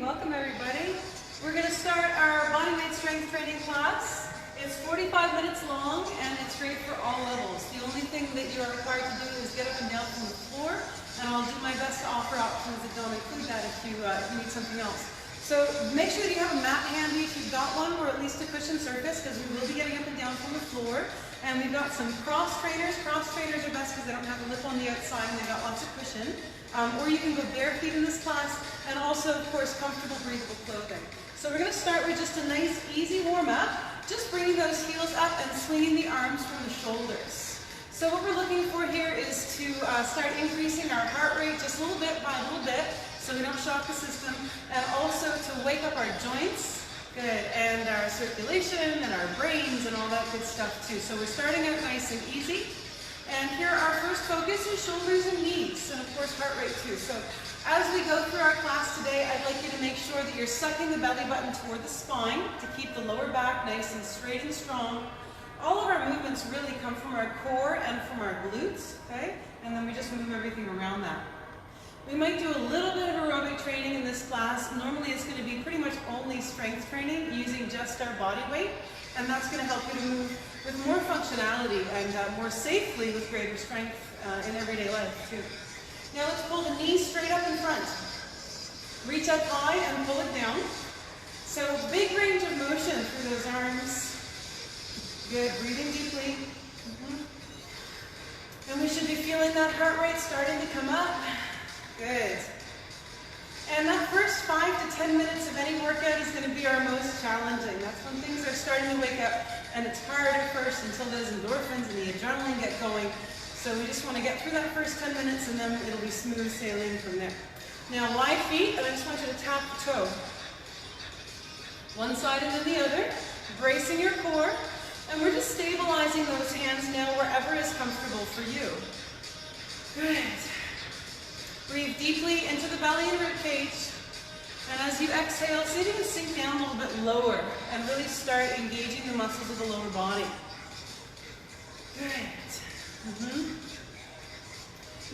Welcome everybody. We're going to start our body weight strength training class. It's 45 minutes long and it's great for all levels. The only thing that you are required to do is get up and down from the floor, and I'll do my best to offer options that don't include that if you need something else. So make sure that you have a mat handy if you've got one, or at least a cushioned surface, because we will be getting up and down from the floor. And we've got some cross trainers. Cross trainers are best because they don't have a lip on the outside and they've got lots of cushion. Or you can go bare feet in this class, and also, of course, comfortable, breathable clothing. So we're going to start with just a nice, easy warm-up, just bringing those heels up and swinging the arms from the shoulders. So what we're looking for here is to start increasing our heart rate just a little bit by a little bit, so we don't shock the system, and also to wake up our joints, good, and our circulation and our brains and all that good stuff too. So we're starting out nice and easy. And here our first focus is shoulders and knees, and of course heart rate too. So as we go through our class today, I'd like you to make sure that you're sucking the belly button toward the spine to keep the lower back nice and straight and strong. All of our movements really come from our core and from our glutes, okay? And then we just move everything around that. We might do a little bit of aerobic training in this class. Normally it's going to be pretty much only strength training using just our body weight, and that's going to help you to move with more functionality and more safely with greater strength in everyday life too. Now let's pull the knees straight up in front. Reach up high and pull it down. So big range of motion through those arms. Good, breathing deeply. And we should be feeling that heart rate starting to come up. Good. And that first 5 to 10 minutes of any workout is going to be our most challenging. That's when things are starting to wake up, and it's hard at first until those endorphins and the adrenaline get going. So we just want to get through that first 10 minutes, and then it'll be smooth sailing from there. Now wide feet, and I just want you to tap the toe. One side and then the other, bracing your core, and we're just stabilizing those hands now wherever is comfortable for you. Good. Breathe deeply into the belly and rib cage. And as you exhale, see if you can sink down a little bit lower and really start engaging the muscles of the lower body. Good.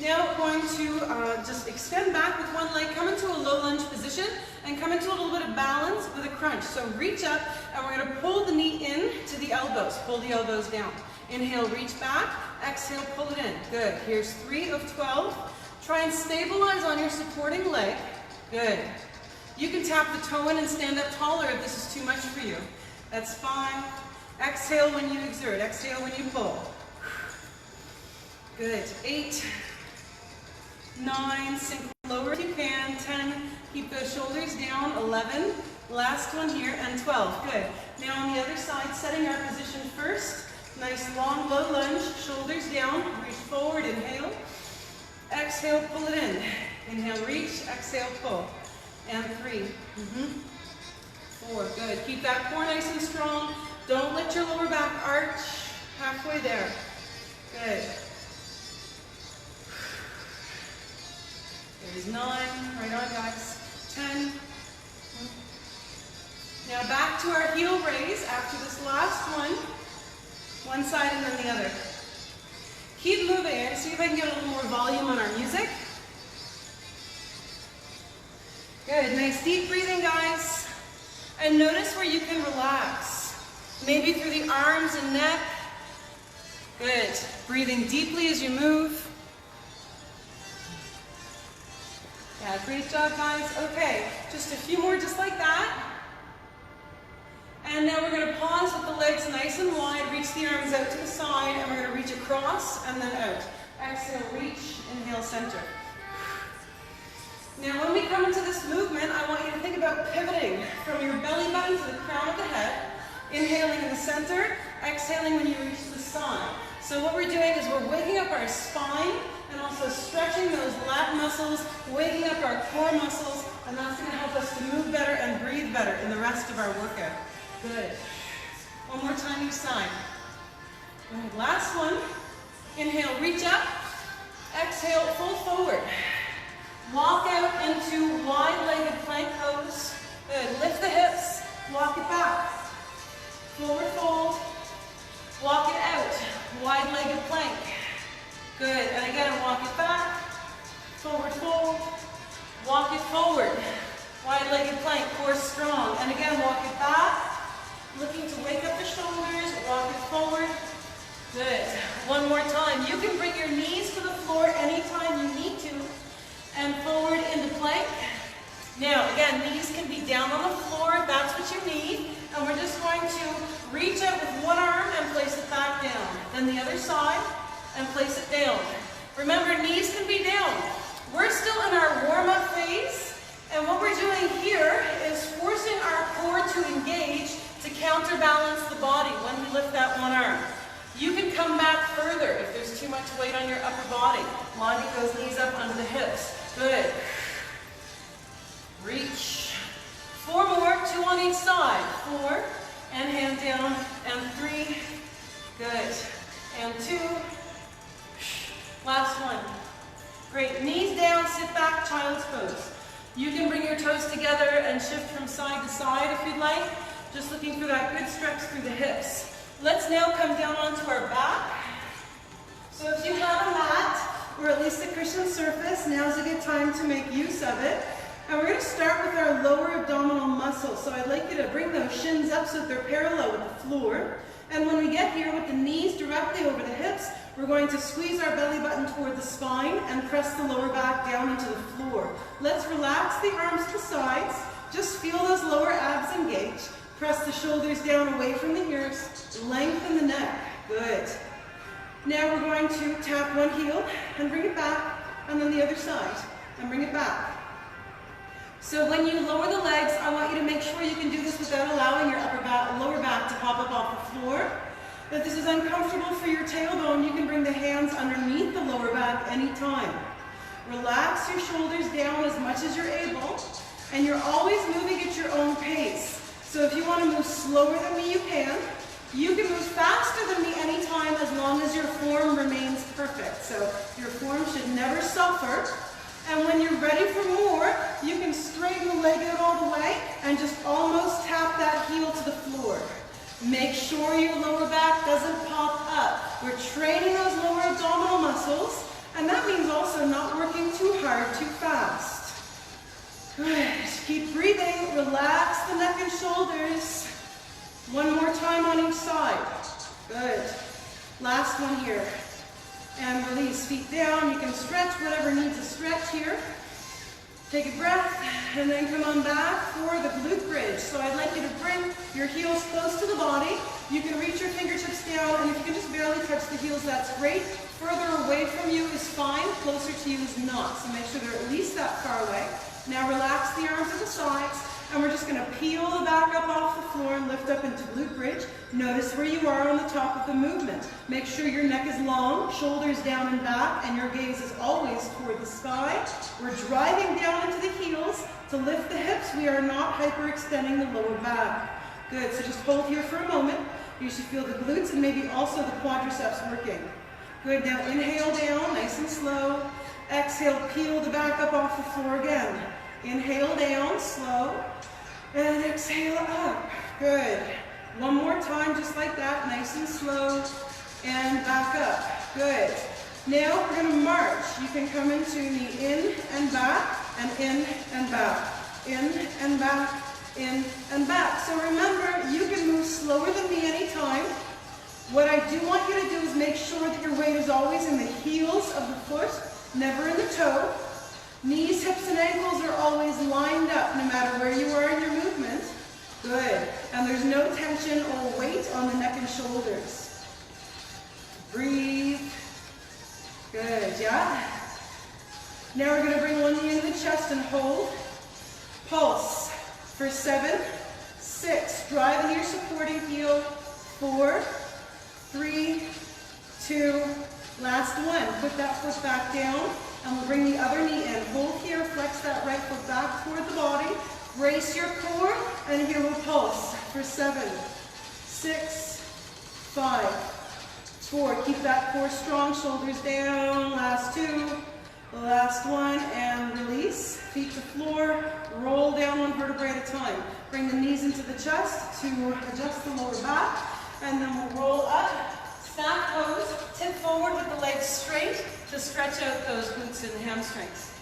Now we're going to just extend back with one leg, come into a low lunge position, and come into a little bit of balance with a crunch. So reach up, and we're going to pull the knee in to the elbows. Pull the elbows down. Inhale, reach back. Exhale, pull it in. Good. Here's 3 of 12. Try and stabilize on your supporting leg. Good. You can tap the toe in and stand up taller if this is too much for you. That's fine. Exhale when you exert. Exhale when you pull. Good. 8, 9, sink lower if you can. 10, keep those shoulders down. 11, last one here, and 12. Good. Now on the other side, setting our position first. Nice long low lunge, shoulders down, reach forward, inhale. Exhale, pull it in. Inhale, reach, exhale, pull. And 3, 4, good. Keep that core nice and strong. Don't let your lower back arch. Halfway there. Good. There's 9, right on guys. 10. Now back to our heel raise after this last one. One side and then the other. Keep moving and see if I can get a little more volume on our music. Good, nice deep breathing guys. And notice where you can relax. Maybe through the arms and neck. Good, breathing deeply as you move. Yeah, great job guys. Okay, just a few more just like that. And now we're going to pause with the legs nice and wide, reach the arms out to the side, and we're going to reach across and then out. Exhale, reach, inhale, center. Now when we come into this movement, I want you to think about pivoting from your belly button to the crown of the head, inhaling in the center, exhaling when you reach to the side. So what we're doing is we're waking up our spine and also stretching those lat muscles, waking up our core muscles, and that's going to help us to move better and breathe better in the rest of our workout. Good. One more time each side. Good. Last one. Inhale, reach up. Exhale, fold forward. Walk out into wide-legged plank pose. Good. Lift the hips. Walk it back. Forward fold. Walk it out. Wide-legged plank. Good. And again, walk it back. Forward fold. Walk it forward. Wide-legged plank. You can bring your knees to the floor anytime you need to, and forward into plank. Now, again, knees can be down on the floor if that's what you need, and we're just going to reach out with one arm and place it back down. Then the other side, and place it down. Remember, knees can be down. We're still in our warm-up phase, and what we're doing here is forcing our core to engage to counterbalance the body when we lift that one arm. You can come back further if there's too much weight on your upper body. Lining those knees up under the hips. Good. Reach. 4 more, 2 on each side. 4, and hand down, and 3. Good. And 2. Last one. Great. Knees down, sit back, child's pose. You can bring your toes together and shift from side to side if you'd like. Just looking for that good stretch through the hips. Let's now come down onto our back. So if you have a mat, or at least a cushioned surface, now's a good time to make use of it. And we're going to start with our lower abdominal muscles. So I'd like you to bring those shins up so that they're parallel with the floor. And when we get here with the knees directly over the hips, we're going to squeeze our belly button toward the spine and press the lower back down into the floor. Let's relax the arms to the sides. Just feel those lower abs engage. Press the shoulders down away from the ears. Lengthen the neck. Good. Now we're going to tap one heel and bring it back, and then the other side, and bring it back. So when you lower the legs, I want you to make sure you can do this without allowing your lower back to pop up off the floor. If this is uncomfortable for your tailbone, you can bring the hands underneath the lower back anytime. Relax your shoulders down as much as you're able, and you're always moving at your own pace. So if you want to move slower than me, you can. You can move faster than me anytime as long as your form remains perfect. So your form should never suffer. And when you're ready for more, you can straighten the leg out all the way and just almost tap that heel to the floor. Make sure your lower back doesn't pop up. We're training those lower abdominal muscles, and that means also not working too hard, too fast. Good. Keep breathing. Relax the neck and shoulders. One more time on each side. Good. Last one here. And release, feet down. You can stretch whatever needs a stretch here. Take a breath, and then come on back for the glute bridge. So I'd like you to bring your heels close to the body. You can reach your fingertips down, and if you can just barely touch the heels, that's great. Further away from you is fine. Closer to you is not. So make sure they're at least that far away. Now relax the arms to the sides, and we're just going to peel the back up off the floor and lift up into glute bridge. Notice where you are on the top of the movement. Make sure your neck is long, shoulders down and back, and your gaze is always toward the sky. We're driving down into the heels to lift the hips. We are not hyperextending the lower back. Good, so just hold here for a moment. You should feel the glutes and maybe also the quadriceps working. Good, now inhale down, nice and slow. Exhale, peel the back up off the floor again. Inhale down, slow, and exhale up. Good. One more time, just like that, nice and slow, and back up. Good. Now we're going to march. You can come into the in and back, and in and back, in and back, in and back. So remember, you can move slower than me anytime. What I do want you to do is make sure that your weight is always in the heels of the foot, never in the toe. Knees, hips, and ankles are always lined up no matter where you are in your movement. Good. And there's no tension or weight on the neck and shoulders. Breathe. Good, yeah? Now we're going to bring one knee into the chest and hold. Pulse for 7, 6. Drive into your supporting heel. 4, 3, 2, last one. Put that foot back down. And we'll bring the other knee in. Hold here, flex that right foot back toward the body. Brace your core, and here we'll pulse for 7, 6, 5, 4. Keep that core strong, shoulders down. Last 2, the last one, and release. Feet to floor, roll down one vertebrae at a time. Bring the knees into the chest to adjust the lower back, and then we'll roll up. Stack pose, tip forward with the legs straight to stretch out those glutes and hamstrings.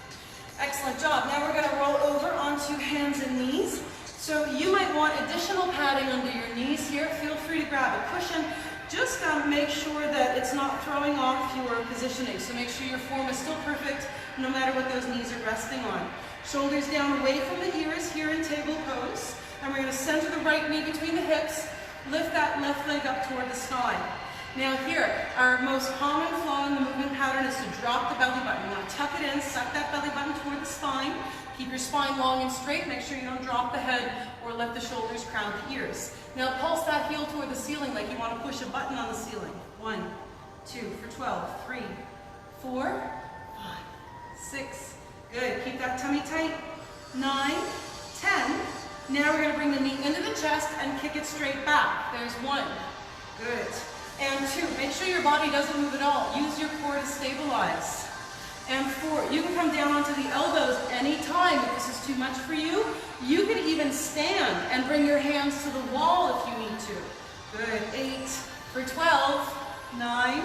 Excellent job. Now we're going to roll over onto hands and knees. So you might want additional padding under your knees here. Feel free to grab a cushion. just make sure that it's not throwing off your positioning. So make sure your form is still perfect no matter what those knees are resting on. Shoulders down away from the ears here in table pose. And we're going to center the right knee between the hips. Lift that left leg up toward the sky. Now here, our most common flaw in the movement pattern is to drop the belly button. You want to tuck it in, suck that belly button toward the spine. Keep your spine long and straight. Make sure you don't drop the head or let the shoulders crowd the ears. Now pulse that heel toward the ceiling like you want to push a button on the ceiling. 1, 2, for 12, 3, 4, 5, 6. Good. Keep that tummy tight. 9, 10. Now we're going to bring the knee into the chest and kick it straight back. There's 1. Good. And 2. Make sure your body doesn't move at all. Use your core to stabilize. And 4. You can come down onto the elbows anytime if this is too much for you. You can even stand and bring your hands to the wall if you need to. Good. 8. For 12. 9.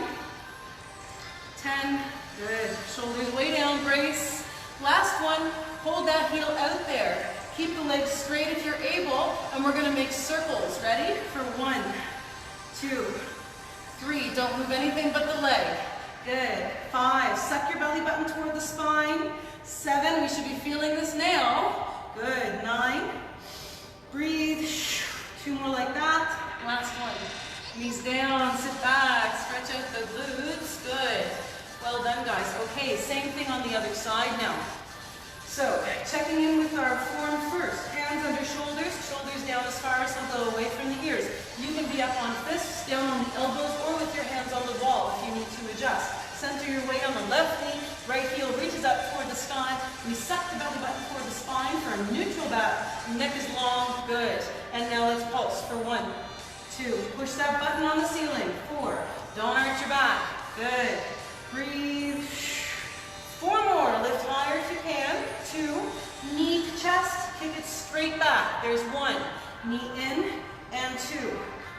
10. Good. Shoulders way down. Brace. Last one. Hold that heel out there. Keep the legs straight if you're able, and we're going to make circles. Ready? For 1, 2, 3. Don't move anything but the leg. Good. 5. Suck your belly button toward the spine. 7. We should be feeling this now. Good. 9. Breathe. 2 more like that. Last one. Knees down. Sit back. Stretch out the glutes. Good. Well done, guys. Okay, same thing on the other side now. So, checking in with our form first. Hands under shoulders, shoulders down as far as they'll go away from the ears. You can be up on fists, down on the elbows, or with your hands on the wall if you need to adjust. Center your weight on the left knee, right heel reaches up toward the sky. We suck the belly button toward the spine for a neutral back. Neck is long, good. And now let's pulse for 1, 2. Push that button on the ceiling. 4. Don't arch your back. Good. Breathe. 4 more. Lift higher if you can. 2. Knee to chest. Kick it straight back. There's 1. Knee in and 2.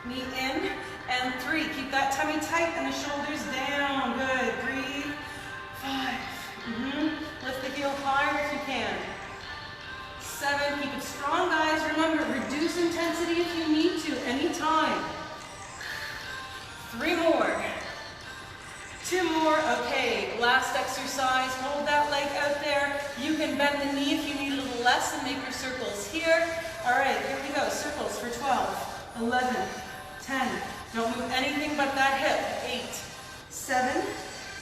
Knee in and 3. Keep that tummy tight and the shoulders down. Good. Breathe. 5. Lift the heel higher if you can. 7. Keep it strong, guys. Remember, reduce intensity if you need to, anytime. 3 more. 2 more. Okay, last exercise. Hold that leg out there. You can bend the knee if you need a little less and make your circles here. All right, here we go. Circles for 12, 11, 10. Don't move anything but that hip. 8, 7,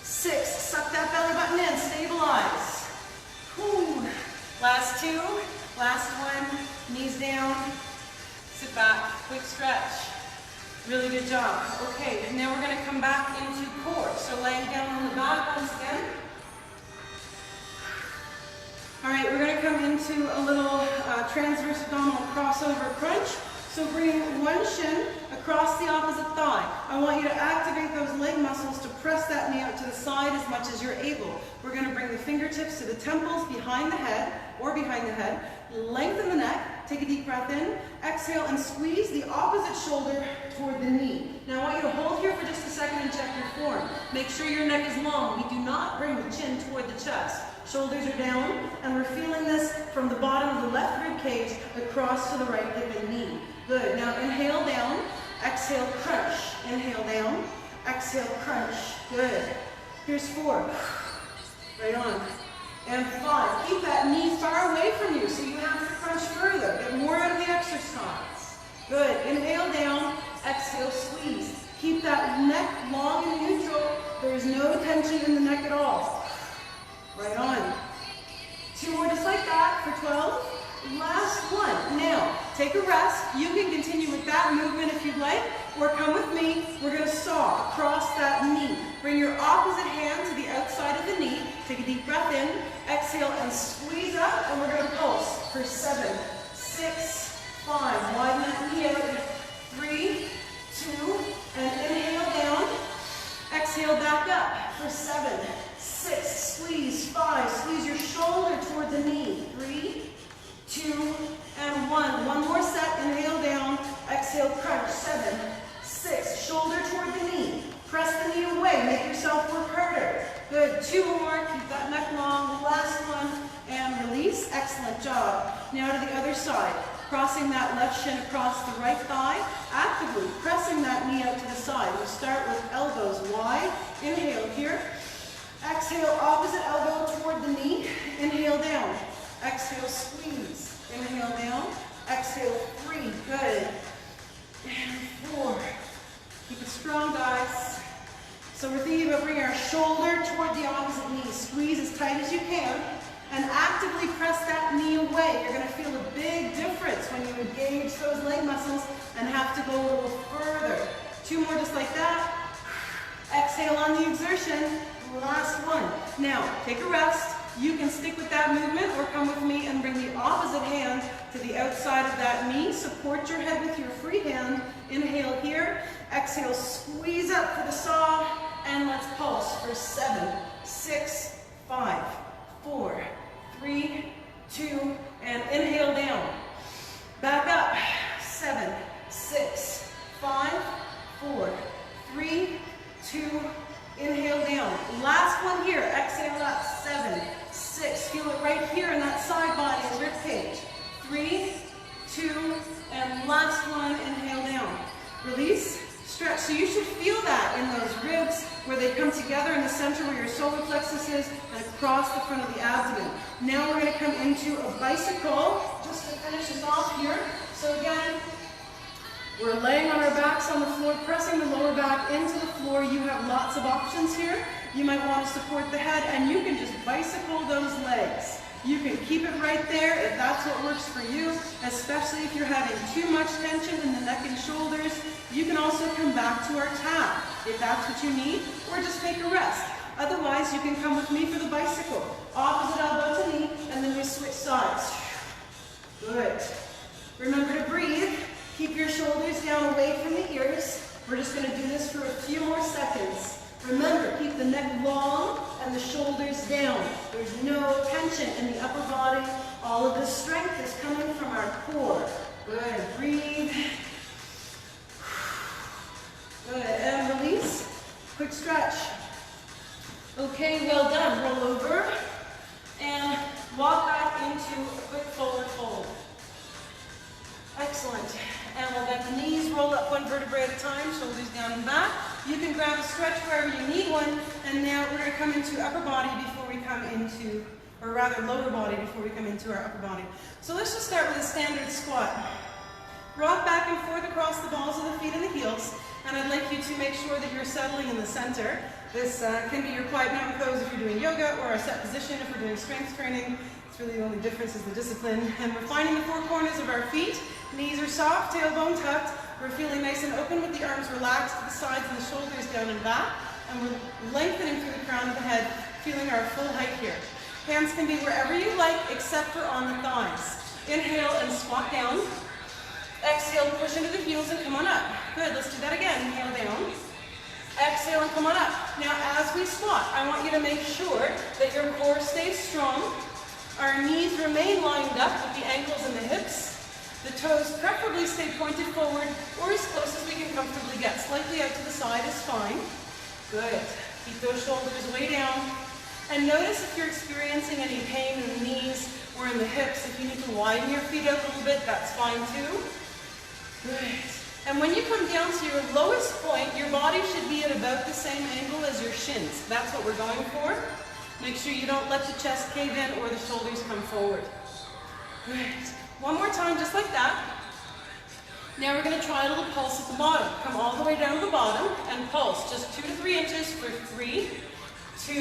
6. Suck that belly button in. Stabilize. Whew. Last 2. Last one. Knees down. Sit back. Quick stretch. Really good job. Okay, now we're going to come back into core. So laying down on the back once again. All right, we're going to come into a little transverse abdominal crossover crunch. So bring one shin across the opposite thigh. I want you to activate those leg muscles to press that knee out to the side as much as you're able. We're going to bring the fingertips to the temples behind the head or behind the head. Lengthen the neck. Take a deep breath in. Exhale and squeeze the opposite shoulder toward the knee. Now I want you to hold here for just a second and check your form. Make sure your neck is long. We do not bring the chin toward the chest. Shoulders are down, and we're feeling this from the bottom of the left rib cage across to the right hip and knee. Good. Now inhale down, exhale crunch. Inhale down, exhale crunch. Good. Here's 4. Right on. And 5. Keep that knee far away from you so you have to crunch further. Get more out of the exercise. Good. Inhale down, exhale squeeze. Keep that neck long and neutral. There's no tension in the neck at all. Right on. 2 more just like that for 12. Last one. Now, take a rest. You can continue with that movement if you'd like, or come with me. We're going to saw across that knee. Bring your opposite hand to the outside of the knee. Take a deep breath in. Exhale and squeeze up, and we're going to pulse for 7, 6, 5. Widen that knee out. 3, 2, and inhale down. Exhale back up for 7, 6. Squeeze. 5. Squeeze your shoulder toward the knee. 3, 2, and 1. One more set. Inhale down. Exhale crunch. 7, 6. Shoulder toward the knee. Press the knee away. Make yourself work harder. Good. 2 more. Keep that neck long. Last one. And release. Excellent job. Now to the other side. crossing that left shin across the right thigh, actively pressing that knee out to the side. We'll start with elbows wide. Inhale here. Exhale, opposite elbow toward the knee. Inhale down. Exhale, squeeze. Inhale down. Exhale, 3. Good. And 4. Keep it strong, guys. So we're thinking about bringing our shoulder toward the opposite knee. Squeeze as tight as you can. And actively press that knee away. You're going to feel a big difference when you engage those leg muscles and have to go a little further. 2 more just like that. Exhale on the exertion. Last one. Now, take a rest. You can stick with that movement or come with me and bring the opposite hand to the outside of that knee. Support your head with your free hand. Inhale here. Exhale, squeeze up for the saw. And let's pulse for 7, 6, 5, 4, 3, 2, and inhale down. Back up. 7, 6, 5, 4, 3, 2, inhale down. Last one here. Exhale up. 7, 6. Feel it right here in that side body and rib cage. 3, 2, and last one. Inhale down. Release. Stretch. So you should feel that in those ribs where they come together in the center where your solar plexus is and across the front of the abdomen. Now we're going to come into a bicycle just to finish this off here. So again, we're laying on our backs on the floor, pressing the lower back into the floor. You have lots of options here. You might want to support the head and you can just bicycle those legs. You can keep it right there if that's what works for you, especially if you're having too much tension in the neck and shoulders. You can also come back to our tap if that's what you need, or just take a rest. Otherwise, you can come with me for the bicycle. Opposite elbow to knee, and then we switch sides. Good. Remember to breathe. Keep your shoulders down away from the ears. We're just going to do this for a few more seconds. Remember, keep the neck long and the shoulders down. There's no tension in the upper body. All of this strength is coming from our core. Good. Breathe. Good. And release. Quick stretch. Okay, well done. Roll over and walk back into a quick forward fold. Excellent. And we'll let the knees roll up 1 vertebrae at a time, shoulders down and back. You can grab a stretch wherever you need one. And now we're going to come into upper body before we come into, or rather lower body before we come into our upper body. So let's just start with a standard squat. Rock back and forth across the balls of the feet and the heels. And I'd like you to make sure that you're settling in the center. This can be your quiet mountain pose if you're doing yoga, or a set position if we're doing strength training. It's really the only difference is the discipline. And we're finding the 4 corners of our feet. Knees are soft, tailbone tucked. We're feeling nice and open with the arms relaxed to the sides and the shoulders down and back. And we're lengthening through the crown of the head, feeling our full height here. Hands can be wherever you like, except for on the thighs. Inhale and squat down. Exhale, push into the heels and come on up. Good, let's do that again. Inhale down. Exhale and come on up. Now as we squat, I want you to make sure that your core stays strong. Our knees remain lined up with the ankles and the hips. The toes preferably stay pointed forward or as close as we can comfortably get. Slightly out to the side is fine. Good. Keep those shoulders way down. And notice if you're experiencing any pain in the knees or in the hips. If you need to widen your feet out a little bit, that's fine too. Good. And when you come down to your lowest point, your body should be at about the same angle as your shins. That's what we're going for. Make sure you don't let the chest cave in or the shoulders come forward. Good. One more time, just like that. Now we're going to try a little pulse at the bottom. Come all the way down to the bottom and pulse. Just 2 to 3 inches for 3, 2,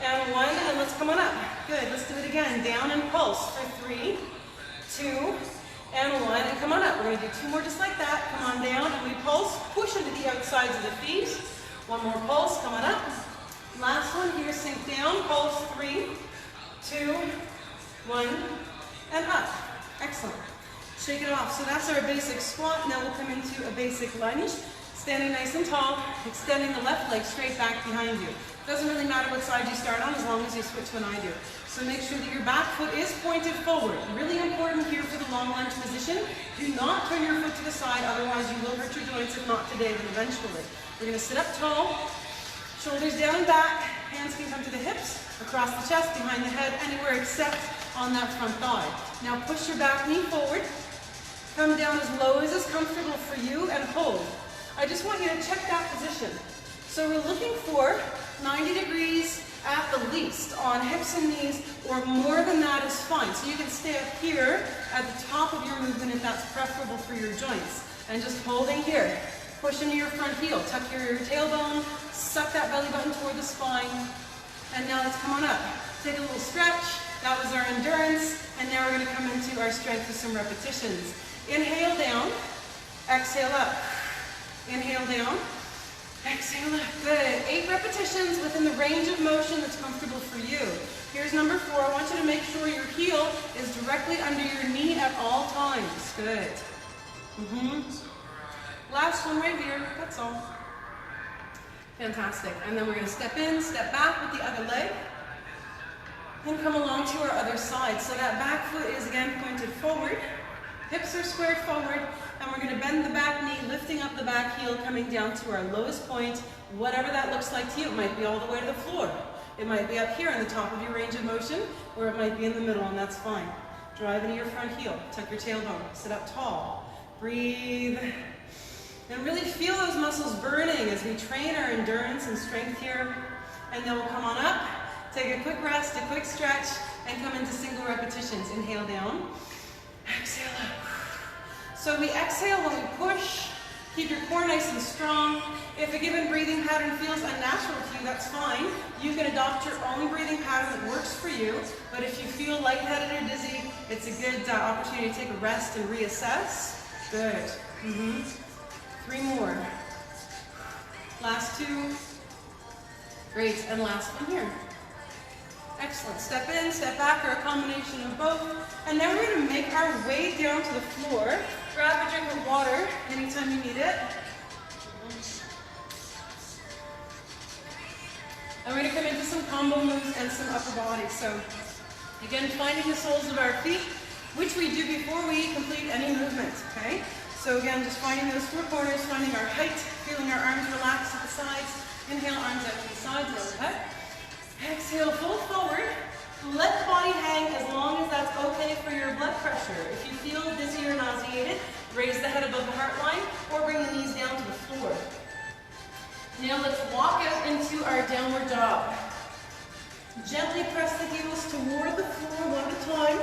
and 1. And let's come on up. Good. Let's do it again. Down and pulse for 3, 2, and 1. And come on up. We're going to do 2 more just like that. Come on down and we pulse. Push into the outsides of the feet. 1 more pulse. Come on up. Last one here. Sink down. Pulse 3, 2, 1, and up. Excellent. Shake it off. So that's our basic squat. Now we'll come into a basic lunge. Standing nice and tall, extending the left leg straight back behind you. Doesn't really matter what side you start on as long as you switch when I do. So make sure that your back foot is pointed forward. Really important here for the long lunge position. Do not turn your foot to the side, otherwise you will hurt your joints, if not today, then eventually. We're going to sit up tall, shoulders down and back, hands can come to the hips, across the chest, behind the head, anywhere except on that front thigh. Now push your back knee forward, Come down as low as is comfortable for you and hold. I just want you to check that position. So we're looking for 90 degrees at the least on hips and knees, or more than that is fine. So you can stay up here at the top of your movement if that's preferable for your joints. And just holding here. Push into your front heel. Tuck your tailbone. Suck that belly button toward the spine. And now let's come on up. Take a little stretch. That was our endurance. And now we're going to come into our strength with some repetitions. Inhale down. Exhale up. Inhale down. Exhale up. Good. 8 repetitions within the range of motion that's comfortable for you. Here's number 4. I want you to make sure your heel is directly under your knee at all times. Good. Last one right here. That's all. Fantastic. And then we're going to step in, step back with the other leg. And come along to our other side. So that back foot is again pointed forward. Hips are squared forward. And we're going to bend the back knee, lifting up the back heel, coming down to our lowest point, whatever that looks like to you. It might be all the way to the floor. It might be up here on the top of your range of motion, or it might be in the middle, and that's fine. Drive into your front heel. Tuck your tailbone. Sit up tall. Breathe. And really feel those muscles burning as we train our endurance and strength here. And then we'll come on up, take a quick rest, a quick stretch, and come into single repetitions. Inhale down. Exhale up. So we exhale when we push. Keep your core nice and strong. If a given breathing pattern feels unnatural to you, that's fine. You can adopt your own breathing pattern that works for you. But if you feel lightheaded or dizzy, it's a good opportunity to take a rest and reassess. Good. 3 more. Last 2. Great. And last one here. Excellent. Step in, step back, or a combination of both. And then we're going to make our way down to the floor. Grab a drink of water anytime you need it. And we're going to come into some combo moves and some upper body. So again, finding the soles of our feet, which we do before we complete any movement. Okay? So again, just finding those 4 corners, finding our height, feeling our arms relaxed at the sides. Inhale, arms out to the sides, overhead. Exhale, fold forward. Let the body hang as long as that's okay for your blood pressure. If you feel dizzy or nauseated, raise the head above the heart line or bring the knees down to the floor. Now let's walk out into our downward dog. Gently press the heels toward the floor one at a time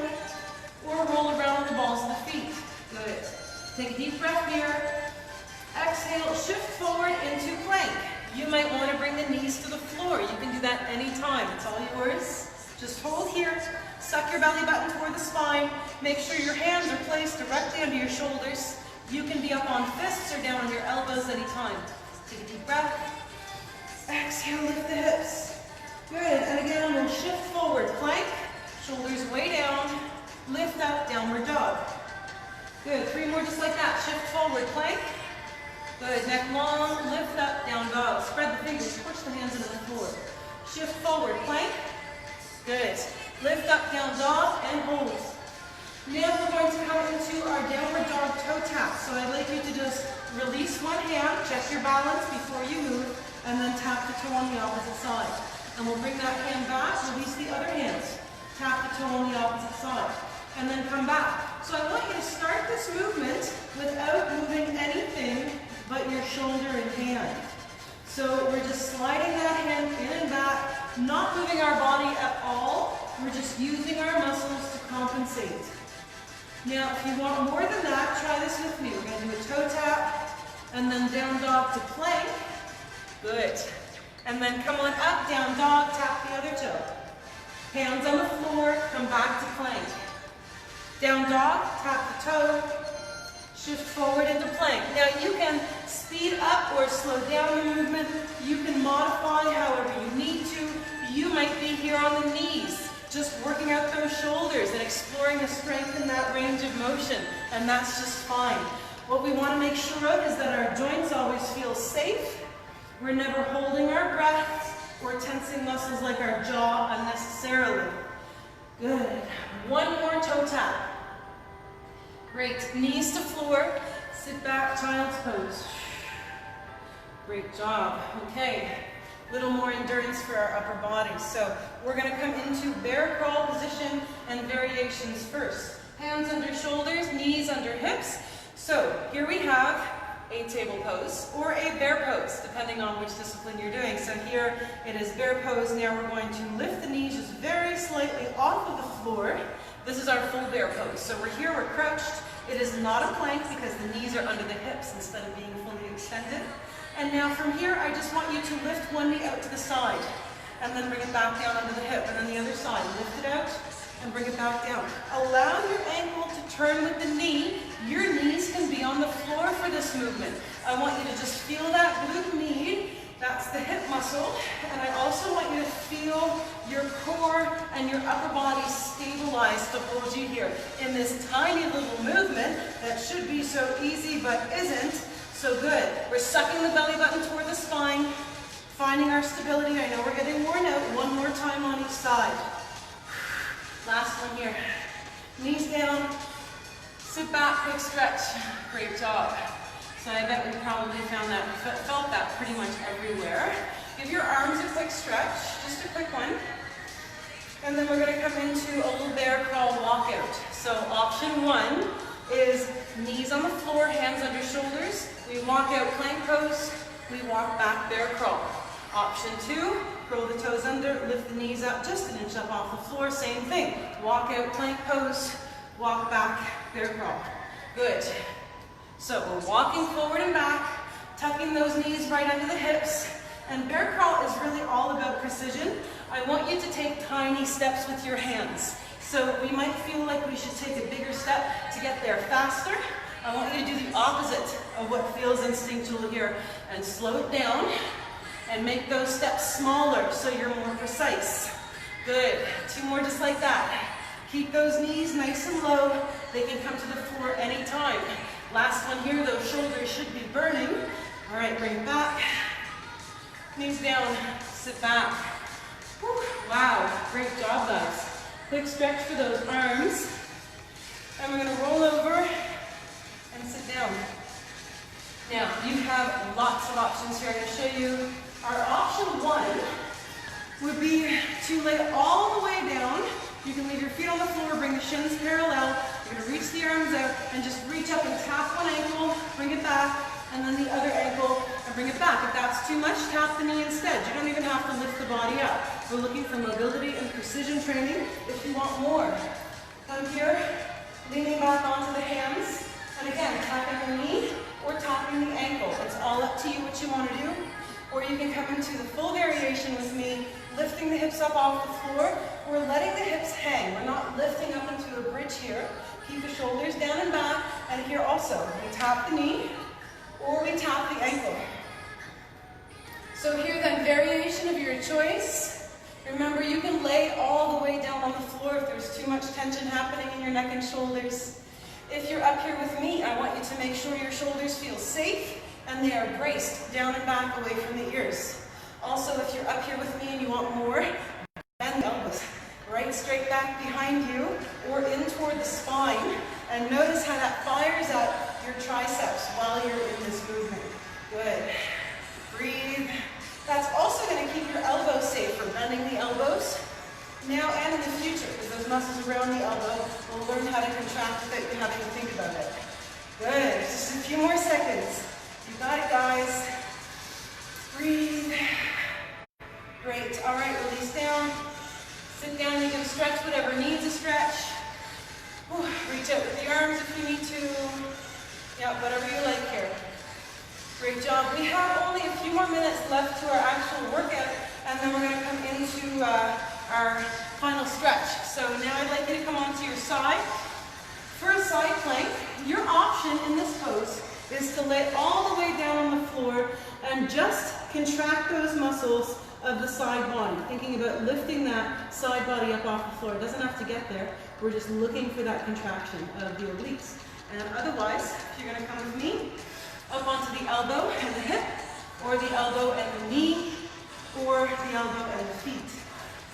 or roll around the balls of the feet. Good. Take a deep breath here. Exhale, shift forward into plank. You might want to bring the knees to the floor. You can do that anytime. It's all yours. Just hold here. Suck your belly button toward the spine. Make sure your hands are placed directly under your shoulders. You can be up on fists or down on your elbows anytime. Take a deep breath. Exhale, lift the hips. Good. And again, we'll shift forward. Plank. Shoulders way down. Lift up, downward dog. Good. 3 more just like that. Shift forward. Plank. Good. Neck long, lift up, down dog. Spread the fingers, push the hands into the floor. Shift forward, plank. Good. Lift up, down dog, and hold. Now we're going to come into our downward dog toe tap. So I'd like you to just release one hand, check your balance before you move, and then tap the toe on the opposite side. And we'll bring that hand back, release the other hand. Tap the toe on the opposite side. And then come back. So I want you to start this movement without moving anything but your shoulder and hand. So we're just sliding that hand in and back, not moving our body at all. We're just using our muscles to compensate. Now, if you want more than that, try this with me. We're going to do a toe tap, and then down dog to plank. Good. And then come on up, down dog, tap the other toe. Hands on the floor, come back to plank. Down dog, tap the toe. Shift forward into plank. Now you can speed up or slow down the movement. You can modify however you need to. You might be here on the knees, just working out those shoulders and exploring the strength in that range of motion, and that's just fine. What we want to make sure of is that our joints always feel safe. We're never holding our breath or tensing muscles like our jaw unnecessarily. Good. 1 more toe tap. Great. Knees to floor. Sit back, child's pose. Great job. Okay. Little more endurance for our upper body. So we're going to come into bear crawl position and variations first. Hands under shoulders, knees under hips. So here we have a table pose or a bear pose, depending on which discipline you're doing. So here it is bear pose. Now we're going to lift the knees just very slightly off of the floor. This is our full bear pose. So we're here, we're crouched. It is not a plank because the knees are under the hips instead of being fully extended. And now from here, I just want you to lift one knee out to the side and then bring it back down under the hip, and then the other side. Lift it out and bring it back down. Allow your ankle to turn with the knee. Your knees can be on the floor for this movement. I want you to just feel that glute med. That's the hip muscle. And I also want you to feel your core and your upper body stabilize to hold you here in this tiny little movement that should be so easy but isn't so good. We're sucking the belly button toward the spine, finding our stability. I know we're getting worn out. One more time on each side. Last one here. Knees down, sit back, quick stretch. Great job. So I bet we probably felt that pretty much everywhere. Give your arms a quick stretch, just a quick one. And then we're going to come into a little bear crawl walkout. So option one is knees on the floor, hands under shoulders. We walk out plank pose, we walk back bear crawl. Option two, curl the toes under, lift the knees up just an inch up off the floor, same thing. Walk out plank pose, walk back bear crawl. Good. So we're walking forward and back, tucking those knees right under the hips, and bear crawl is really all about precision. I want you to take tiny steps with your hands. So we might feel like we should take a bigger step to get there faster. I want you to do the opposite of what feels instinctual here and slow it down and make those steps smaller so you're more precise. Good. Two more just like that. Keep those knees nice and low. They can come to the floor anytime. Last one here, those shoulders should be burning. All right, bring it back. Knees down, sit back. Whew, wow, great job, guys. Quick stretch for those arms. And we're gonna roll over and sit down. Now, you have lots of options here. I'm gonna show you. Our option one would be to lay it all the way down. You can leave your feet on the floor, bring the shins parallel. You're going to reach the arms out and just reach up and tap one ankle, bring it back, and then the other ankle and bring it back. If that's too much, tap the knee instead. You don't even have to lift the body up. We're looking for mobility and precision training if you want more. Come here, leaning back onto the hands, and again, tapping the knee or tapping the ankle. It's all up to you what you want to do. Or you can come into the full variation with me, lifting the hips up off the floor. We're letting the hips hang. We're not lifting up into a bridge here. Keep the shoulders down and back. And here also, we tap the knee or we tap the ankle. So here then, variation of your choice. Remember, you can lay all the way down on the floor if there's too much tension happening in your neck and shoulders. If you're up here with me, I want you to make sure your shoulders feel safe and they are braced down and back away from the ears. Also, if you're up here with me and you want more, bend the elbows right straight back behind you or in toward the spine. And notice how that fires up your triceps while you're in this movement. Good. Breathe. That's also going to keep your elbows safe from bending the elbows now and in the future, because those muscles around the elbow will learn how to contract without you having to think about it. Good. Just a few more seconds. You got it, guys. Breathe. Great. All right, release down. Sit down. You can stretch whatever needs a stretch. Whew. Reach out with the arms if you need to. Yeah, whatever you like here. Great job. We have only a few more minutes left to our actual workout, and then we're going to come into our final stretch. So now I'd like you to come onto your side. For a side plank, your option in this pose is to lay all the way down on the floor and just contract those muscles of the side body, thinking about lifting that side body up off the floor. It doesn't have to get there. We're just looking for that contraction of the obliques. And otherwise, if you're going to come with me, up onto the elbow and the hip, or the elbow and the knee, or the elbow and the feet.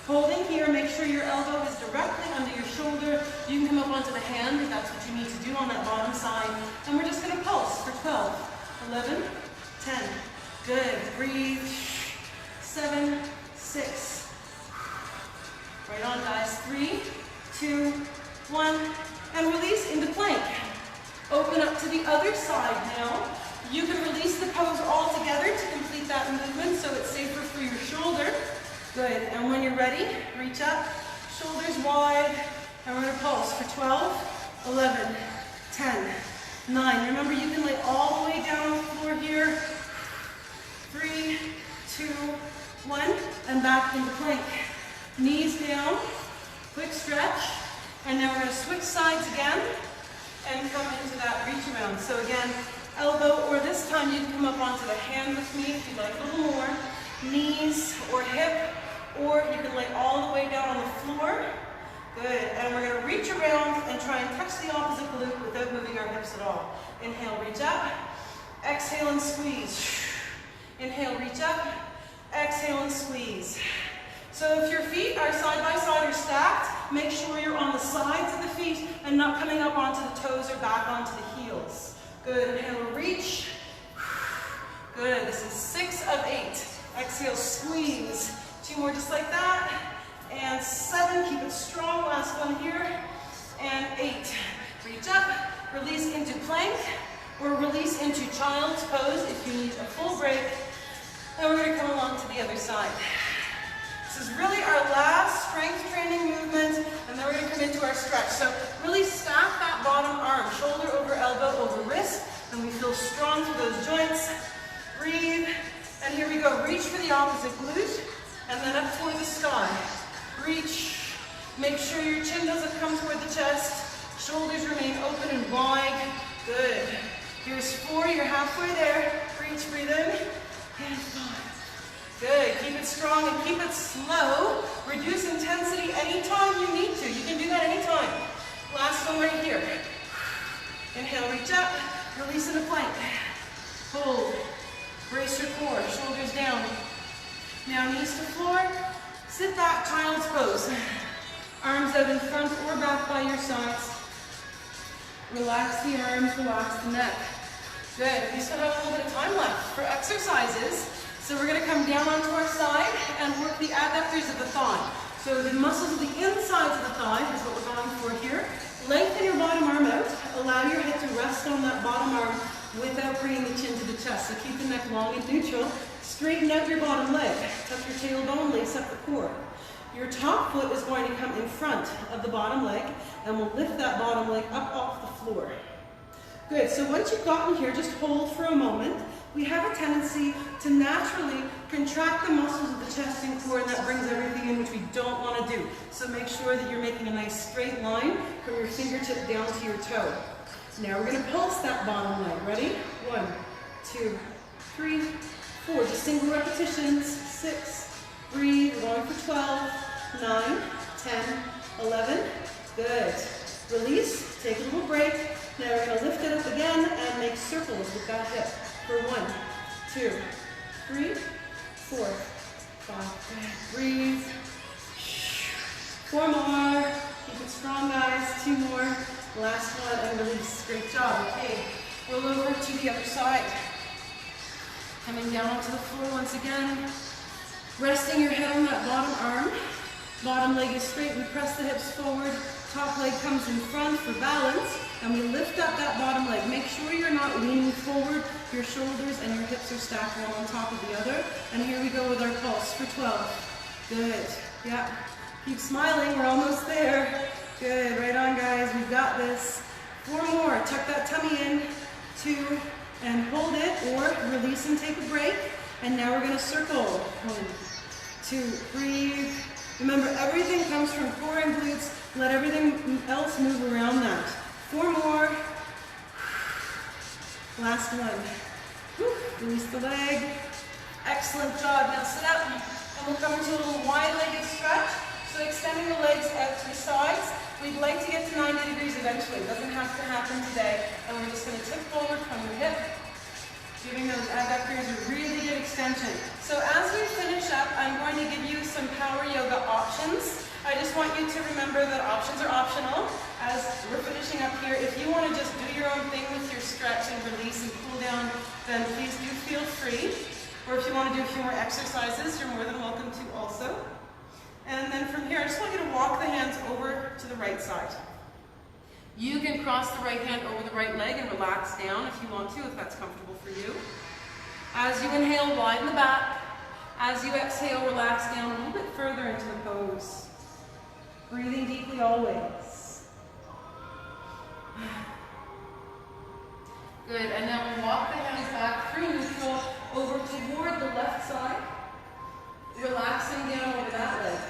Holding here, make sure your elbow is directly under your shoulder. You can come up onto the hand if that's what you need to do on that bottom side. And we're just going to pulse for 12, 11, 10. Good. Breathe. 7, 6. Right on, guys. 3, 2, 1. and release into plank. Open up to the other side now. You can release the pose all together to complete that movement so it's safer for your shoulder. Good, and when you're ready, reach up, shoulders wide, and we're gonna pulse for 12, 11, 10, 9. Remember, you can lay all the way down on the floor here. 3, 2, 1, and back into plank. Knees down, quick stretch, and then we're gonna switch sides again and come into that reach around. So again, elbow, or this time you can come up onto the hand with me if you'd like a little more. Knees or hip, or you can lay all the way down on the floor. Good, and we're gonna reach around and try and touch the opposite glute without moving our hips at all. Inhale, reach up. Exhale and squeeze. Inhale, reach up. Exhale and squeeze. So if your feet are side by side or stacked, make sure you're on the sides of the feet and not coming up onto the toes or back onto the heels. Good, inhale, reach. Good, this is 6 of 8. Exhale, squeeze. 2 more just like that. And 7, keep it strong, last one here. And 8, reach up, release into plank, or release into child's pose if you need a full break. And we're gonna come along to the other side. This is really our last strength training movement, and then we're gonna come into our stretch. So really stack that bottom arm, shoulder over elbow over wrist, and we feel strong through those joints. Breathe, and here we go. Reach for the opposite glute, and then up toward the sky. Reach, make sure your chin doesn't come toward the chest. Shoulders remain open and wide. Good. Here's 4, you're halfway there. Reach, breathe in, and 5. Good, keep it strong and keep it slow. Reduce intensity anytime you need to. You can do that anytime. Last one right here. Inhale, reach up, release into plank. Hold, brace your core, shoulders down. Now knees to floor. Sit back, child's pose. Arms out in front or back by your sides. Relax the arms, relax the neck. Good, we still have a little bit of time left for exercises. So we're gonna come down onto our side and work the adductors of the thigh. So the muscles of the insides of the thigh is what we're going for here. Lengthen your bottom arm out. Allow your head to rest on that bottom arm without bringing the chin to the chest. So keep the neck long and neutral. Straighten out your bottom leg. Tuck your tailbone, lace up the core. Your top foot is going to come in front of the bottom leg, and we'll lift that bottom leg up off the floor. Good, so once you've gotten here, just hold for a moment. We have a tendency to naturally contract the muscles of the chest and core, and that brings everything in, which we don't want to do. So make sure that you're making a nice straight line from your fingertip down to your toe. Now we're going to pulse that bottom leg. Ready? 1, 2, 3, 4. Just single repetitions. 6. Breathe. We're going for 12, 9, 10, 11. Good. Release. Take a little break. Now we're going to lift it up again and make circles with that hip. For 1, 2, 3, 4, 5. Breathe. 4 more. Keep it strong, guys. 2 more. Last one and release. Great job. Okay. Roll over to the other side. Coming down onto the floor once again. Resting your head on that bottom arm. Bottom leg is straight. We press the hips forward. Top leg comes in front for balance. And we lift up that bottom leg. Make sure you're not leaning forward. Your shoulders and your hips are stacked one on top of the other. And here we go with our pulse for 12. Good. Yeah. Keep smiling. We're almost there. Good. Right on, guys. We've got this. 4 more. Tuck that tummy in. 2. And hold it. Or release and take a break. And now we're going to circle. 1, 2. Breathe. Remember, everything comes from core and glutes. Let everything else move around that. 4 more. Last one. Whew. Release the leg. Excellent job. Now sit up and we'll come into a little wide-legged stretch. So extending the legs out to the sides. We'd like to get to 90 degrees eventually. It doesn't have to happen today. And we're just going to tip forward from your hip, giving those adductors a really good extension. So as we finish up, I'm going to give you some power yoga options. I just want you to remember that options are optional. As we're finishing up here, if you want to just do your own thing with your stretch and release and cool down, then please do feel free. Or if you want to do a few more exercises, you're more than welcome to also. And then from here, I just want you to walk the hands over to the right side. You can cross the right hand over the right leg and relax down if you want to, if that's comfortable for you. As you inhale, widen the back. As you exhale, relax down a little bit further into the pose. Breathing deeply always. Good, and now we walk the hands back through neutral over toward the left side, relaxing down over that leg.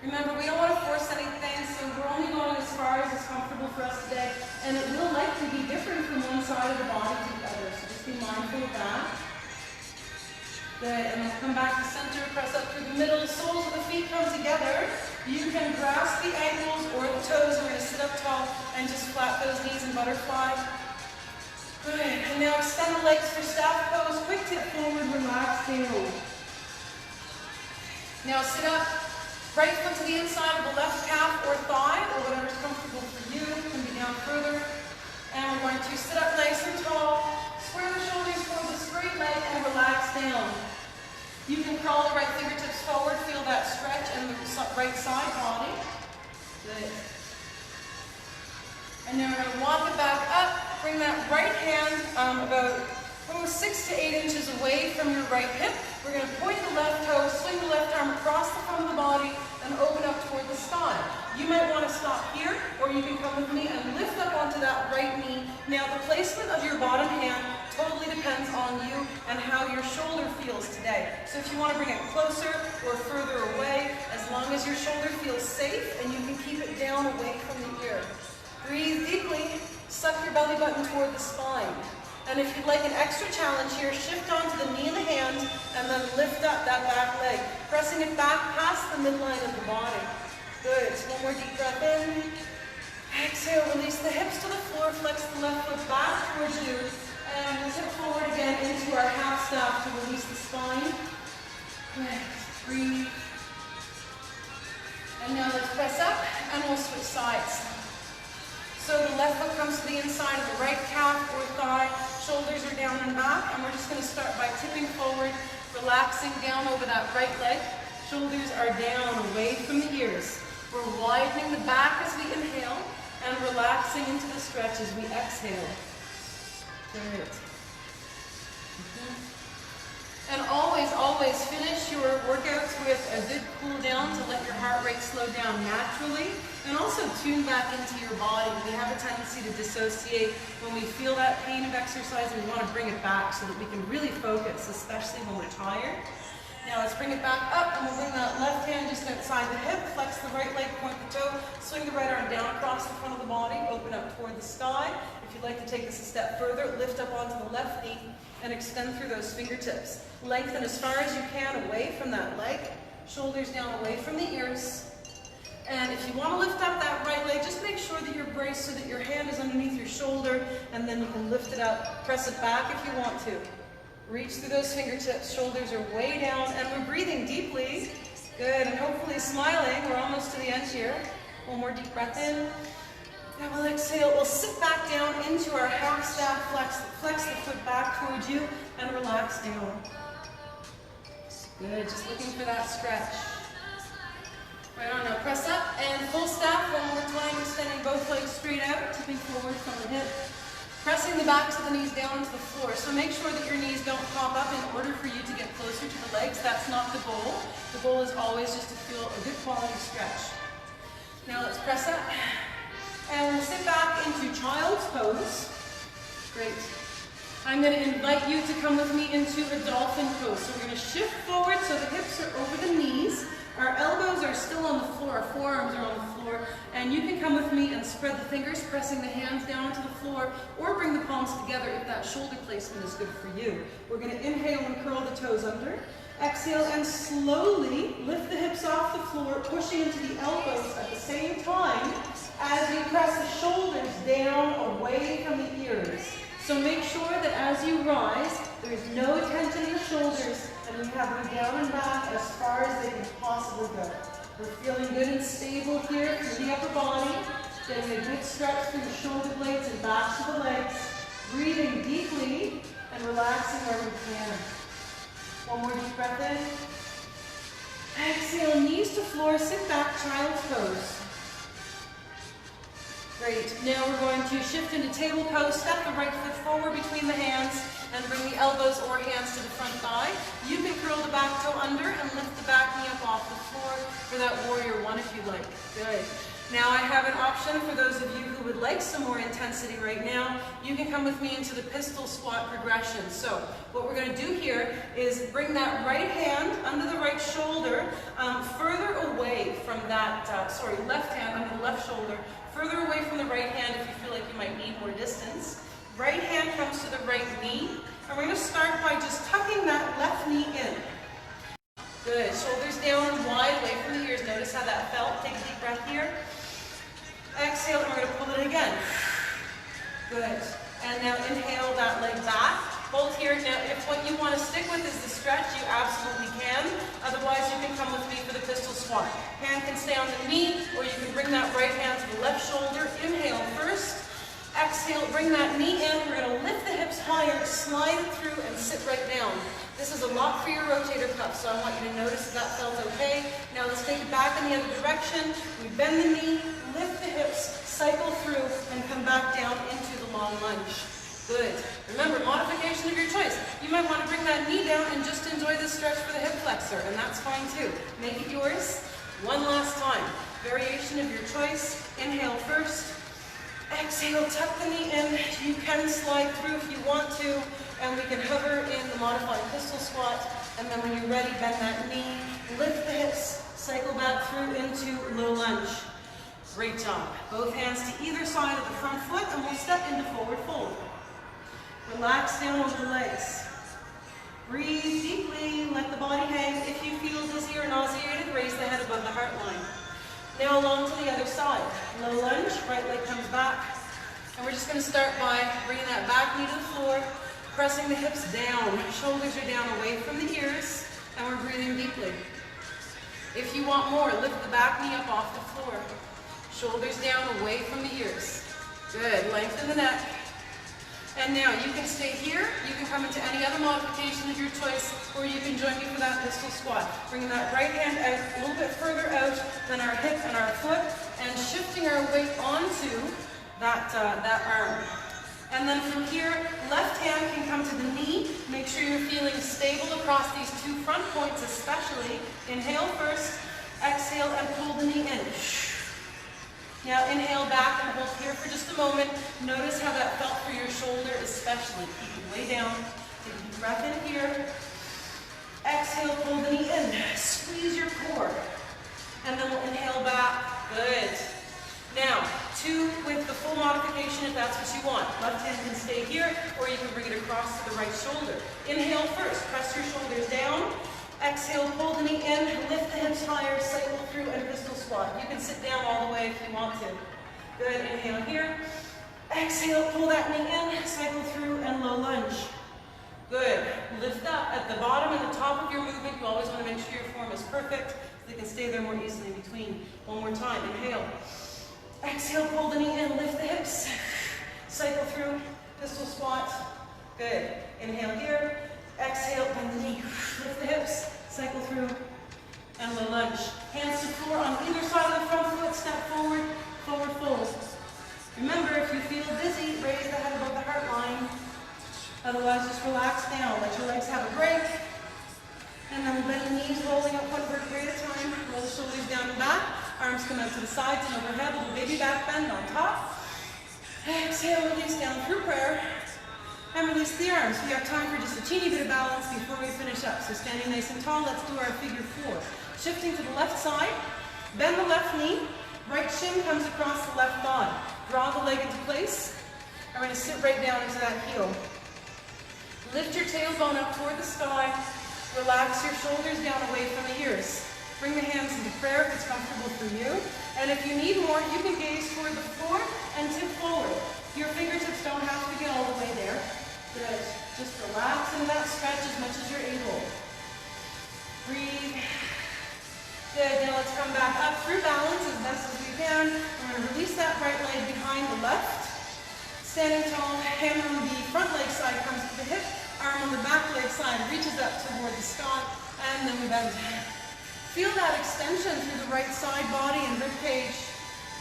Remember, we don't want to force anything, so we're only going as far as is comfortable for us today, and it will likely be different from one side of the body to the other, so just be mindful of that. Good, and then come back to center, press up through the middle, soles of the feet come together. You can grasp the ankles or the toes. We're going to sit up tall and just flap those knees and butterfly. Good, and now extend the legs for staff pose. Quick tip forward, relax down. Now sit up, right foot to the inside of the left calf or thigh, or whatever's comfortable for you. It can be down further. And we're going to sit up nice and tall, square the shoulders toward the straight leg, and relax down. You can crawl the right fingertips forward, feel that stretch in the right side body. Good. And then we're going to walk it back up. Bring that right hand about 6 to 8 inches away from your right hip. We're going to point the left toe, swing the left arm across the front of the body, and open up toward the sky. You might want to stop here, or you can come with me and lift up onto that right knee. Now, the placement of your bottom hand totally depends on you and how your shoulder feels today. So if you want to bring it closer or further away, as long as your shoulder feels safe and you can keep it down away from the ear. Breathe deeply, suck your belly button toward the spine. And if you'd like an extra challenge here, shift onto the knee and the hand, and then lift up that back leg, pressing it back past the midline of the body. Good. One more deep breath in. Exhale, release the hips to the floor, flex the left foot back towards you, and we'll tip forward again into our half staff to release the spine. Good. Breathe. And now let's press up, and we'll switch sides. So the left foot comes to the inside of the right calf or thigh, shoulders are down and back, and we're just going to start by tipping forward, relaxing down over that right leg. Shoulders are down, away from the ears. We're widening the back as we inhale, and relaxing into the stretch as we exhale. Good. And always, always finish your workouts with a good cool down to let your heart rate slow down naturally, and also tune back into your body. We have a tendency to dissociate when we feel that pain of exercise, and we want to bring it back so that we can really focus, especially when we're tired. Now let's bring it back up, and we'll bring that left hand just outside the hip, flex the right leg, point the toe, swing the right arm down across the front of the body, open up toward the sky. If you'd like to take this a step further, lift up onto the left knee and extend through those fingertips. Lengthen as far as you can away from that leg, shoulders down away from the ears. And if you want to lift up that right leg, just make sure that you're braced so that your hand is underneath your shoulder, and then you can lift it up, press it back if you want to. Reach through those fingertips, shoulders are way down, and we're breathing deeply. Good, and hopefully smiling. We're almost to the end here. One more deep breath in. And we'll exhale. We'll sit back down into our half staff, flex the foot back towards you, and relax down. Good, just looking for that stretch. Right on, now press up, and full staff one more time, extending both legs straight out, tipping forward from the hip. Pressing the backs of the knees down into the floor. So make sure that your knees don't pop up in order for you to get closer to the legs. That's not the goal. The goal is always just to feel a good quality stretch. Now let's press up. And we'll sit back into child's pose. Great. I'm going to invite you to come with me into a dolphin pose. So we're going to shift forward so the hips are over the knees. Our elbows are still on the floor, our forearms are on the floor, and you can come with me and spread the fingers, pressing the hands down to the floor, or bring the palms together if that shoulder placement is good for you. We're going to inhale and curl the toes under. Exhale and slowly lift the hips off the floor, pushing into the elbows at the same time as you press the shoulders down away from the ears. So make sure that as you rise, there's no tension in the shoulders, and we have them down and back as far as they can possibly go. We're feeling good and stable here through the upper body, getting a good stretch through the shoulder blades and backs of the legs, breathing deeply and relaxing where we can. One more deep breath in. Exhale, knees to floor, sit back, child's pose. Great. Now we're going to shift into table pose. Step the right foot forward between the hands and bring the elbows or hands to the front thigh. You can curl the back toe under and lift the back knee up off the floor for that warrior one if you like. Good. Now I have an option for those of you who would like some more intensity right now. You can come with me into the pistol squat progression. So what we're going to do here is bring that right hand under the right shoulder, further away from that, left hand under the left shoulder, further away from the right hand if you feel like you might need more distance. Right hand comes to the right knee, and we're going to start by just tucking that left knee in. Good. Shoulders down and wide away from the ears. Notice how that felt. Take a deep breath here. Exhale, and we're going to pull it again. Good. And now inhale that leg back. Hold here. Now, if what you want to stick with is the stretch, you absolutely can. Otherwise, you can come with me for the pistol squat. Hand can stay on the knee, or you can bring that right hand to the left shoulder. Inhale first. Exhale, bring that knee in. We're going to lift the hips higher, slide it through, and sit right down. This is a lot for your rotator cuff, so I want you to notice that felt okay. Now let's take it back in the other direction. We bend the knee, lift the hips, cycle through, and come back down into the long lunge. Good. Remember, modification of your choice. You might want to bring that knee down and just enjoy the stretch for the hip flexor, and that's fine too. Make it yours. One last time. Variation of your choice. Inhale first. Exhale, tuck the knee in. You can slide through if you want to, and we can hover in the modified pistol squat, and then when you're ready, bend that knee, lift the hips, cycle back through into low lunge. Great job. Both hands to either side of the front foot, and we'll step into forward fold. Relax down over the legs. Breathe deeply, let the body hang. If you feel dizzy or nauseated, raise the head above the heart line. Now along to the other side. Low lunge, right leg comes back. And we're just going to start by bringing that back knee to the floor, pressing the hips down. Shoulders are down away from the ears, and we're breathing deeply. If you want more, lift the back knee up off the floor. Shoulders down away from the ears. Good. Lengthen the neck. And now you can stay here, you can come into any other modification of your choice, or you can join me for that pistol squat. Bringing that right hand out a little bit further out than our hip and our foot, and shifting our weight onto that arm. And then from here, left hand can come to the knee. Make sure you're feeling stable across these two front points especially. Inhale first, exhale, and pull the knee in. Now inhale back and hold here for just a moment. Notice how that felt for your shoulder especially. Keep it way down. Take a deep breath in here. Exhale, pull the knee in. Squeeze your core. And then we'll inhale back. Good. Now, two with the full modification if that's what you want. Left hand can stay here, or you can bring it across to the right shoulder. Inhale first. Press your shoulders down. Exhale, pull the knee in, lift the hips higher, cycle through, and pistol squat. You can sit down all the way if you want to. Good, inhale here. Exhale, pull that knee in, cycle through, and low lunge. Good. Lift up. At the bottom and the top of your movement, you always want to make sure your form is perfect so they can stay there more easily in between. One more time, inhale. Exhale, pull the knee in, lift the hips, cycle through, pistol squat. Good. Inhale here. Exhale, bend the knee, lift the hips, cycle through, and low lunge. Hands to floor on either side of the front foot, step forward, forward fold. Remember, if you feel dizzy, raise the head above the heart line. Otherwise, just relax down. Let your legs have a break. And then we'll bend the knees, rolling up one vertebrae at a time. Roll the shoulders down and back. Arms come out to the sides and overhead. Little baby back bend on top. Exhale, release down through prayer. And release the arms. We have time for just a teeny bit of balance before we finish up. So standing nice and tall, let's do our figure four. Shifting to the left side, bend the left knee, right shin comes across the left thigh. Draw the leg into place. I'm going to sit right down into that heel. Lift your tailbone up toward the sky. Relax your shoulders down away from the ears. Bring the hands into prayer if it's comfortable for you. And if you need more, you can gaze toward the floor and tip forward. Your fingertips don't have to get all the way there. Good. Just relax into that stretch as much as you're able. Breathe. Good. Now let's come back up through balance as best as we can. We're going to release that right leg behind the left. Standing tall, hand on the front leg side comes to the hip. Arm on the back leg side reaches up toward the sky. And then we bend. Feel that extension through the right side body and rib cage.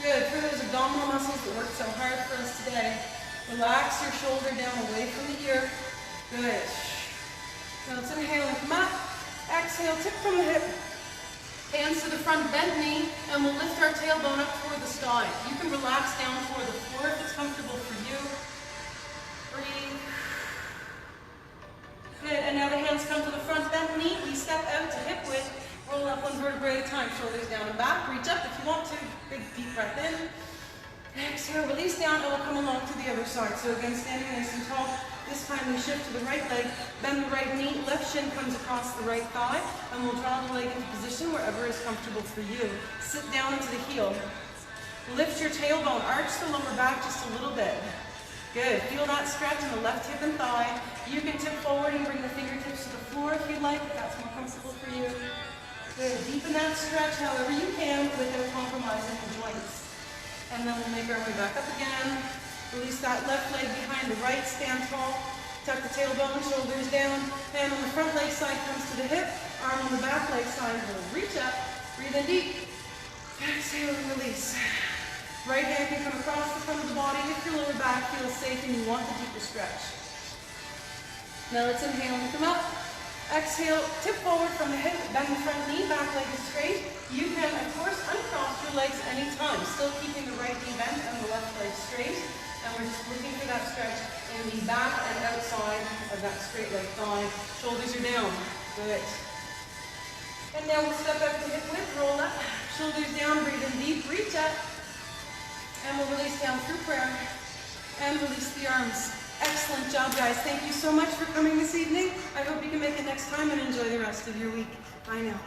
Good. For those abdominal muscles that worked so hard for us today, relax your shoulder down away from the ear. Good. Now let's inhale and come up. Exhale, tip from the hip. Hands to the front, bent knee, and we'll lift our tailbone up toward the sky. You can relax down toward the floor if it's comfortable for you. Breathe. Good, and now the hands come to the front, bent knee. We step out to hip width. Roll up one vertebrae at a time. Shoulders down and back. Reach up if you want to. Big deep breath in. Exhale, release down, and we'll come along to the other side. So again, standing nice and tall. This time we shift to the right leg, bend the right knee, left shin comes across the right thigh, and we'll draw the leg into position wherever is comfortable for you. Sit down into the heel. Lift your tailbone, arch the lower back just a little bit. Good. Feel that stretch in the left hip and thigh. You can tip forward and bring the fingertips to the floor if you'd like, if that's more comfortable for you. Good. Deepen that stretch however you can without compromising the joints. And then we'll make our way back up again. Release that left leg behind the right, stand tall. Tuck the tailbone, shoulders down. Hand on the front leg side comes to the hip. Arm on the back leg side will reach up. Breathe in deep. Exhale and release. Right hand can come across the front of the body if your lower back feels safe and you want the deeper stretch. Now let's inhale and come up. Exhale, tip forward from the hip, bend the front knee, back leg is straight. You can, of course, uncross your legs anytime, still keeping the right knee bent and the left leg straight. And we're just looking for that stretch in the back and outside of that straight leg thigh. Shoulders are down. Good. And now we'll step up to hip width, roll up, shoulders down, breathe in deep, reach up. And we'll release down through prayer. And release the arms. Excellent job, guys. Thank you so much for coming this evening. I hope you can make it next time and enjoy the rest of your week. Bye now.